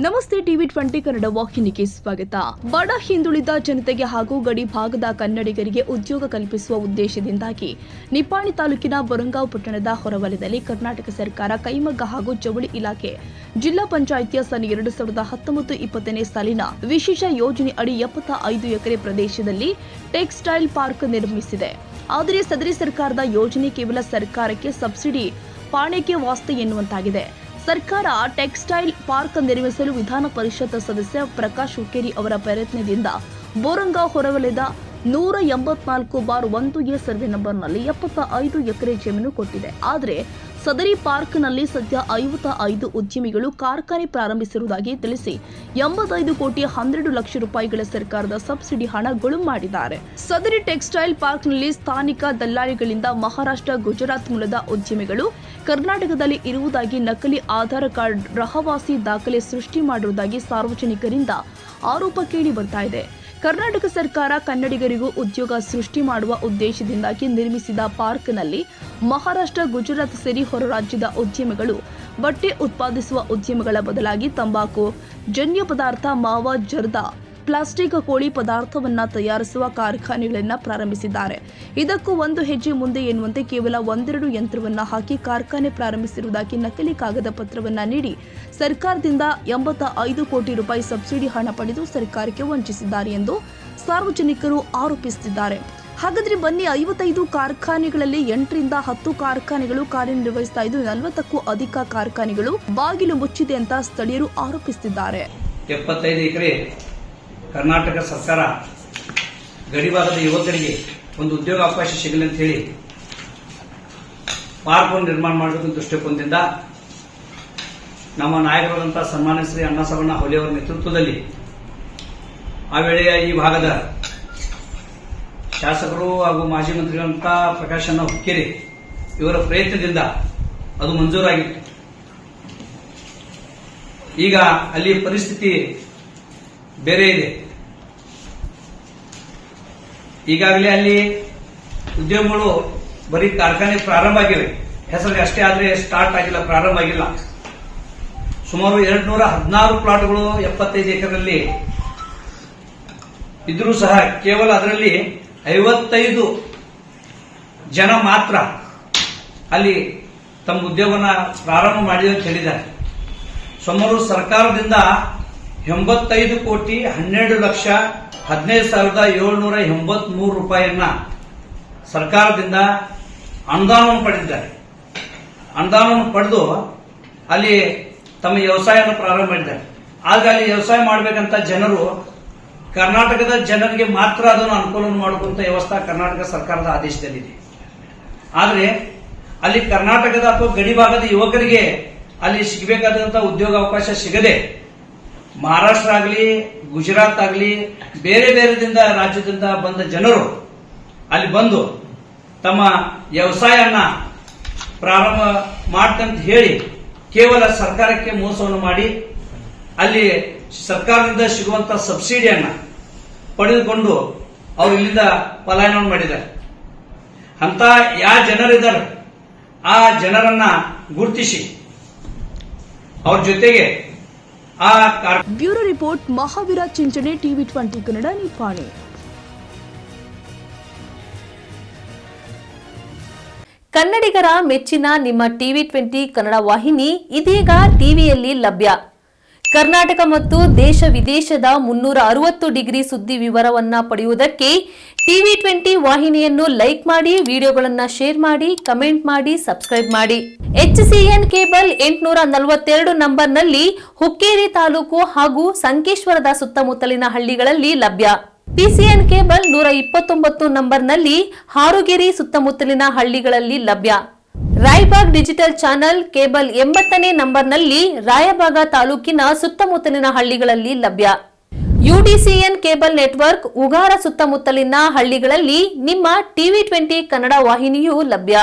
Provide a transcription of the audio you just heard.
ನಮಸ್ತೆ ಟಿವಿ 20 ಕನ್ನಡ ವಾಹಿನಿಗೆ ಸ್ವಾಗತ. ಬಡ ಹಿಂದುಳಿದ ಜನತೆಗೆ ಹಾಗೂ ಗಡಿ ಭಾಗದ ಕನ್ನಡಿಗರಿಗೆ ಉದ್ಯೋಗ ಕಲ್ಪಿಸುವ ಉದ್ದೇಶದಿಂದಾಗಿ ನಿಪ್ಪಾಣಿ ತಾಲೂಕಿನ ಬೊರಂಗಾಂವ್ ಪಟ್ಟಣದ ಹೊರವಲಯದಲ್ಲಿ ಕರ್ನಾಟಕ ಸರ್ಕಾರ ಕೈಮಗ್ಗ ಹಾಗೂ ಜವಳಿ ಇಲಾಖೆ ಜಿಲ್ಲಾ ಪಂಚಾಯಿತಿಯ ಸನ್ 2019-20ನೇ ಸಾಲಿನ ವಿಶೇಷ ಯೋಜನೆ ಅಡಿ 75 ಎಕರೆ ಪ್ರದೇಶದಲ್ಲಿ ಟೆಕ್ಸ್ಟೈಲ್ ಪಾರ್ಕ್ ನಿರ್ಮಿಸಿದೆ. ಆದರೆ ಸದರಿ ಸರ್ಕಾರದ ಯೋಜನೆ ಕೇವಲ ಸರ್ಕಾರಕ್ಕೆ ಸಬ್ಸಿಡಿ ಪಾಣಿಕೆ ವಾಸ್ತೆ ಎನ್ನುವಂತಾಗಿದೆ. ಸರ್ಕಾರ ಟೆಕ್ಸ್ಟೈಲ್ ಪಾರ್ಕ್ ನಿರ್ಮಿಸಲು ವಿಧಾನ ಪರಿಷತ್ ಸದಸ್ಯ ಪ್ರಕಾಶ್ ಹುಕ್ಕೇರಿ ಅವರ ಪ್ರಯತ್ನದಿಂದ ಬೊರಂಗಾಂವ್ ಹೊರವಲಯದ 184/1A ಸರ್ವೆ ನಂಬರ್ನಲ್ಲಿ 75 ಎಕರೆ ಜಮೀನು ಕೊಟ್ಟಿದೆ. ಆದರೆ ಸದರಿ ಪಾರ್ಕ್ನಲ್ಲಿ ಸದ್ಯ 55 ಉದ್ಯಮಿಗಳು ಕಾರ್ಖಾನೆ ಪ್ರಾರಂಭಿಸಿರುವುದಾಗಿ ತಿಳಿಸಿ 85 ಕೋಟಿ 12 ಲಕ್ಷ ರೂಪಾಯಿಗಳ ಸರ್ಕಾರದ ಸಬ್ಸಿಡಿ ಹಣ ಗುಳುಂ ಮಾಡಿದ್ದಾರೆ. ಸದರಿ ಟೆಕ್ಸ್ಟೈಲ್ ಪಾರ್ಕ್ನಲ್ಲಿ ಸ್ಥಾನಿಕ ದಲ್ಲಾಳಿಗಳಿಂದ ಮಹಾರಾಷ್ಟ್ರ, ಗುಜರಾತ್ ಮೂಲದ ಉದ್ಯಮಿಗಳು ಕರ್ನಾಟಕದಲ್ಲಿ ಇರುವುದಾಗಿ ನಕಲಿ ಆಧಾರ್ ಕಾರ್ಡ್ ರಹವಾಸಿ ದಾಖಲೆ ಸೃಷ್ಟಿ ಮಾಡಿರುವುದಾಗಿ ಸಾರ್ವಜನಿಕರಿಂದ ಆರೋಪ ಕೇಳಿ ಬರ್ತಾ ಇದೆ. ಕರ್ನಾಟಕ ಸರ್ಕಾರ ಕನ್ನಡಿಗರಿಗೂ ಉದ್ಯೋಗ ಸೃಷ್ಟಿ ಮಾಡುವ ಉದ್ದೇಶದಿಂದಾಗಿ ನಿರ್ಮಿಸಿದ ಪಾರ್ಕ್ನಲ್ಲಿ ಮಹಾರಾಷ್ಟ್ರ, ಗುಜರಾತ್ ಸೇರಿ ಹೊರ ರಾಜ್ಯದ ಉದ್ಯಮಿಗಳು ಬಟ್ಟೆ ಉತ್ಪಾದಿಸುವ ಉದ್ಯಮಗಳ ಬದಲಾಗಿ ತಂಬಾಕು, ಜನ್ಯ ಪದಾರ್ಥ, ಮಾವ, ಜರ್ದಾ, ಪ್ಲಾಸ್ಟಿಕ್, ಕೋಳಿ ಪದಾರ್ಥವನ್ನ ತಯಾರಿಸುವ ಕಾರ್ಖಾನೆಗಳನ್ನು ಪ್ರಾರಂಭಿಸಿದ್ದಾರೆ. ಇದಕ್ಕೂ ಒಂದು ಹೆಜ್ಜೆ ಮುಂದೆ ಎನ್ನುವಂತೆ ಕೇವಲ ಒಂದೆರಡು ಯಂತ್ರವನ್ನ ಹಾಕಿ ಕಾರ್ಖಾನೆ ಪ್ರಾರಂಭಿಸಿರುವುದಾಗಿ ನಕಲಿ ಕಾಗದ ಪತ್ರವನ್ನ ನೀಡಿ ಸರ್ಕಾರದಿಂದ 85 ಕೋಟಿ ರೂಪಾಯಿ ಸಬ್ಸಿಡಿ ಹಣ ಪಡೆದು ಸರ್ಕಾರಕ್ಕೆ ವಂಚಿಸಿದ್ದಾರೆ ಎಂದು ಸಾರ್ವಜನಿಕರು ಆರೋಪಿಸುತ್ತಿದ್ದಾರೆ. ಹಾಗಾದ್ರೆ ಬನ್ನಿ, 55 ಕಾರ್ಖಾನೆಗಳಲ್ಲಿ 8ರಿಂದ 10 ಕಾರ್ಖಾನೆಗಳು ಕಾರ್ಯನಿರ್ವಹಿಸ್ತಾ ಇದ್ದು 40ಕ್ಕೂ ಅಧಿಕ ಕಾರ್ಖಾನೆಗಳು ಬಾಗಿಲು ಮುಚ್ಚಿದೆ ಅಂತ ಸ್ಥಳೀಯರು ಆರೋಪಿಸುತ್ತಿದ್ದಾರೆ. 75 ಎಕರೆ ಕರ್ನಾಟಕ ಸರ್ಕಾರ ಗಡಿಭಾಗದ ಯುವಕರಿಗೆ ಒಂದು ಉದ್ಯೋಗಾವಕಾಶ ಸಿಗಲಿ ಅಂತ ಹೇಳಿ ಪಾರ್ಕ್ ನಿರ್ಮಾಣ ಮಾಡಬೇಕು ದೃಷ್ಟಿಕೋನದಿಂದ ನಮ್ಮ ನಾಯಕರಾದಂತಹ ಸನ್ಮಾನ್ಯ ಶ್ರೀ ಅಣ್ಣಾಸಾಹೇಬ ಹೊಲೆ ಅವರ ನೇತೃತ್ವದಲ್ಲಿ ಆ ವೇಳೆಯ ಈ ಭಾಗದ ಶಾಸಕರು ಹಾಗೂ ಮಾಜಿ ಮಂತ್ರಿಗಳಂತ ಪ್ರಕಾಶ್ ಹುಕ್ಕೇರಿ ಇವರ ಪ್ರಯತ್ನದಿಂದ ಅದು ಮಂಜೂರಾಗಿತ್ತು. ಈಗ ಅಲ್ಲಿ ಪರಿಸ್ಥಿತಿ ಬೇರೆ ಇದೆ. ಈಗಾಗಲೇ ಅಲ್ಲಿ ಉದ್ಯಮಗಳು ಬರೀ ಕಾರ್ಖಾನೆ ಪ್ರಾರಂಭ ಆಗಿವೆ, ಹೆಸರಿಗೆ ಅಷ್ಟೇ ಆದರೆ ಸ್ಟಾರ್ಟ್ ಆಗಿಲ್ಲ, ಪ್ರಾರಂಭ ಆಗಿಲ್ಲ. ಸುಮಾರು 216 ಪ್ಲಾಟ್ಗಳು 75 ಎಕರೆಯಲ್ಲಿ ಇದ್ರೂ ಸಹ ಕೇವಲ ಅದರಲ್ಲಿ 55 ಜನ ಮಾತ್ರ ಅಲ್ಲಿ ತಮ್ಮ ಉದ್ಯೋಗನ ಪ್ರಾರಂಭ ಮಾಡಿದೆ ಅಂತ ಹೇಳಿದ್ದಾರೆ. ಸುಮಾರು ಸರ್ಕಾರದಿಂದ 85 ಕೋಟಿ 12 ಲಕ್ಷ 15,783 ರೂಪಾಯಿಯನ್ನ ಸರ್ಕಾರದಿಂದ ಅನುದಾನವನ್ನು ಪಡೆದಿದ್ದಾರೆ. ಅನುದಾನವನ್ನು ಪಡೆದು ಅಲ್ಲಿ ತಮ್ಮ ವ್ಯವಸಾಯವನ್ನು ಪ್ರಾರಂಭ ಮಾಡಿದ್ದಾರೆ. ಆಗ ಅಲ್ಲಿ ವ್ಯವಸಾಯ ಮಾಡಬೇಕಂತ ಜನರು ಕರ್ನಾಟಕದ ಜನರಿಗೆ ಮಾತ್ರ ಅದನ್ನು ಅನುಕೂಲ ಮಾಡುವಂತ ವ್ಯವಸ್ಥೆ ಕರ್ನಾಟಕ ಸರ್ಕಾರದ ಆದೇಶದಲ್ಲಿದೆ. ಆದರೆ ಅಲ್ಲಿ ಕರ್ನಾಟಕದ ಅಥವಾ ಗಡಿಭಾಗದ ಯುವಕರಿಗೆ ಅಲ್ಲಿ ಸಿಗಬೇಕಾದಂತಹ ಉದ್ಯೋಗಾವಕಾಶ ಸಿಗದೆ ಮಹಾರಾಷ್ಟ್ರ ಆಗಲಿ, ಗುಜರಾತ್ ಆಗಲಿ, ಬೇರೆ ಬೇರೆದಿಂದ ರಾಜ್ಯದಿಂದ ಬಂದ ಜನರು ಅಲ್ಲಿ ಬಂದು ತಮ್ಮ ವ್ಯವಸಾಯನ ಪ್ರಾರಂಭ ಮಾಡ್ತಂತ ಹೇಳಿ ಕೇವಲ ಸರ್ಕಾರಕ್ಕೆ ಮೋಸವನ್ನು ಮಾಡಿ ಅಲ್ಲಿ ಸರ್ಕಾರದಿಂದ ಸಿಗುವಂತ ಸಬ್ಸಿಡಿಯನ್ನ ಪಡೆದುಕೊಂಡು ಅವರು ಇಲ್ಲಿಂದ ಪಲಾಯನ ಮಾಡಿದ್ದಾರೆ. ಅಂತ ಯಾವ ಜನರಿದ್ದಾರೆ ಆ ಜನರನ್ನ ಗುರುತಿಸಿ ಅವ್ರ ಜೊತೆಗೆ bureau report Mahaveera Chinchane, TV 20 Kannada, Nippani. ಕನ್ನಡಿಗರ ಮೆಚ್ಚಿನ ನಿಮ್ಮ ಟಿವಿ 20 ಕನ್ನಡ ವಾಹಿನಿ ಇದೀಗ ಟಿವಿಯಲ್ಲಿ ಲಭ್ಯ. ಕರ್ನಾಟಕ ಮತ್ತು ದೇಶ ವಿದೇಶದ 360 ಡಿಗ್ರಿ ಸುದ್ದಿ ವಿವರವನ್ನ ಪಡೆಯುವುದಕ್ಕೆ ಟಿವಿ 20 ವಾಹಿನಿಯನ್ನು ಲೈಕ್ ಮಾಡಿ, ವಿಡಿಯೋಗಳನ್ನು ಶೇರ್ ಮಾಡಿ, ಕಮೆಂಟ್ ಮಾಡಿ, ಸಬ್ಸ್ಕ್ರೈಬ್ ಮಾಡಿ. HCN ಕೇಬಲ್ 842 ನಂಬರ್ನಲ್ಲಿ ಹುಕ್ಕೇರಿ ತಾಲೂಕು ಹಾಗೂ ಸಂಕೇಶ್ವರದ ಸುತ್ತಮುತ್ತಲಿನ ಹಳ್ಳಿಗಳಲ್ಲಿ ಲಭ್ಯ. TCN ಕೇಬಲ್ 129 ನಂಬರ್ನಲ್ಲಿ ಹಾರುಗೆರೆ ಸುತ್ತಮುತ್ತಲಿನ ಹಳ್ಳಿಗಳಲ್ಲಿ ಲಭ್ಯ. ರಾಯಬಾಗ್ ಡಿಜಿಟಲ್ ಚಾನೆಲ್ ಕೇಬಲ್ 80ನೇ ನಂಬರ್ನಲ್ಲಿ ರಾಯಬಾಗ ತಾಲೂಕಿನ ಸುತ್ತಮುತ್ತಲಿನ ಹಳ್ಳಿಗಳಲ್ಲಿ ಲಭ್ಯ. UDCN ಕೇಬಲ್ ನೆಟ್ವರ್ಕ್ ಉಗಾರ ಸುತ್ತಮುತ್ತಲಿನ ಹಳ್ಳಿಗಳಲ್ಲಿ ನಿಮ್ಮ ಟಿವಿ 20 ಕನ್ನಡ ವಾಹಿನಿಯೂ ಲಭ್ಯ.